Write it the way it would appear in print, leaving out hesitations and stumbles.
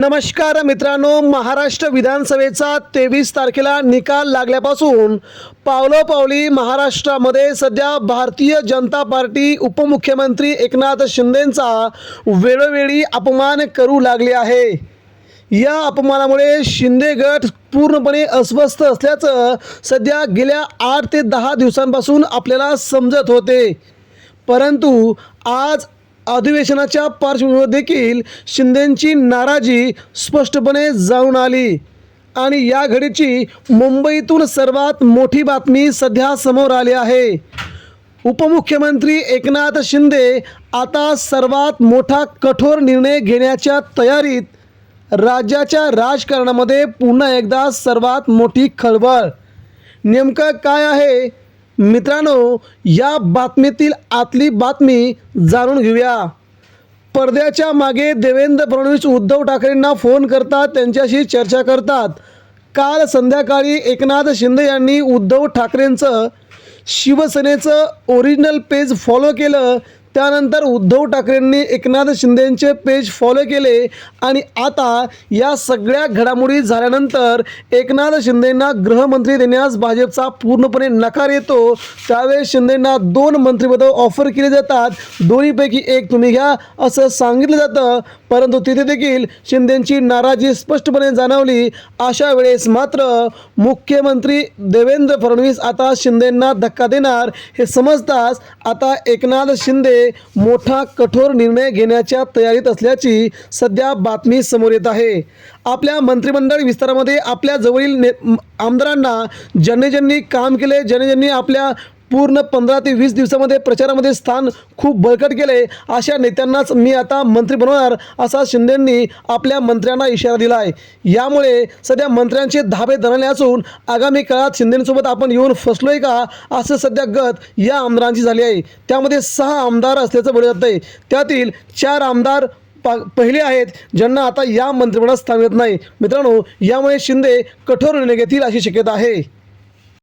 नमस्कार मित्रांनो, महाराष्ट्र विधानसभेचा 23 तारखेला निकाल लागल्यापासून पावलोपावली महाराष्ट्रामध्ये सध्या भारतीय जनता पार्टी उपमुख्यमंत्री एकनाथ शिंदेंचा वेळोवेळी अपमान करू लागले आहे। या अपमानामुळे शिंदे गट पूर्णपणे अस्वस्थ असल्याचं सध्या गेल्या 8 ते 10 दिवसांपासून आपल्याला समजत होते। परंतु आज अधिवेशनाच्या पार्श्वभूमीवर देखील शिंदेंची नाराजी स्पष्टपणे जाऊन आली आणि या घडीची मुंबईतून सर्वात मोठी बातमी सध्या समोर आली आहे। उपमुख्यमंत्री एकनाथ शिंदे आता सर्वात मोठा कठोर निर्णय घेण्याच्या तयारीत। राज्याच्या राजकारणामध्ये पुन्हा एकदा सर्वात मोठी खळबळ। नेमकं काय आहे मित्रांनो, या बातमीतील आतली बातमी जाणून घेऊया। पडद्याच्या मागे देवेंद्र फडणवीस उद्धव ठाकरेंना फोन करतात, त्यांच्याशी चर्चा करतात। काल संध्याकाळी एकनाथ शिंदे यांनी उद्धव ठाकरेंचं शिवसेनेचं ओरिजिनल पेज फॉलो केलं। त्यानंतर उद्धव ठाकरेंनी एकनाथ शिंदेंचे पेज फॉलो केले आणि आता या सगळ्या घडामोडी झाल्यानंतर एकनाथ शिंदेंना गृहमंत्री देण्यास भाजपचा पूर्णपणे नकार येतो। त्यावेळेस शिंदेंना 2 मंत्रिपद ऑफर केली जातात, दोन्हीपैकी एक तुम्ही घ्या असं सांगितलं जातं। परंतु तिथे देखील शिंदेंची नाराजी स्पष्टपणे जाणवली। अशा वेळेस मात्र मुख्यमंत्री देवेंद्र फडणवीस आता शिंदेंना धक्का देणार हे समजताच आता एकनाथ शिंदे मोठा कठोर निर्णय घेण्याच्या तयारीत असल्याची सध्या बातमी समोर येत आहे। आपल्या मंत्रिमंडळ विस्तारामध्ये आपल्या जवळील आमदारांना ज्यांनी काम केले, ज्यांनी आपल्या पूर्ण 15 ते 20 दिवसामध्ये प्रचारामध्ये स्थान खूप बळकट केले, अशा नेत्यांनाच मी आता मंत्री बनवणार असा शिंदेंनी आपल्या मंत्र्यांना इशारा दिला आहे। यामुळे सध्या मंत्र्यांचे धाबे दणले असून आगामी काळात शिंदेंसोबत आपण येऊन फसलोय का असं सध्या गत या आमदारांची झाली आहे। त्यामध्ये 6 आमदार असल्याचं बोललं जात आहे। त्यातील 4 आमदार पहिले आहेत ज्यांना आता या मंत्रिमंडळात स्थान मिळत नाही। मित्रांनो, यामुळे शिंदे कठोर निर्णय घेतील अशी शक्यता आहे।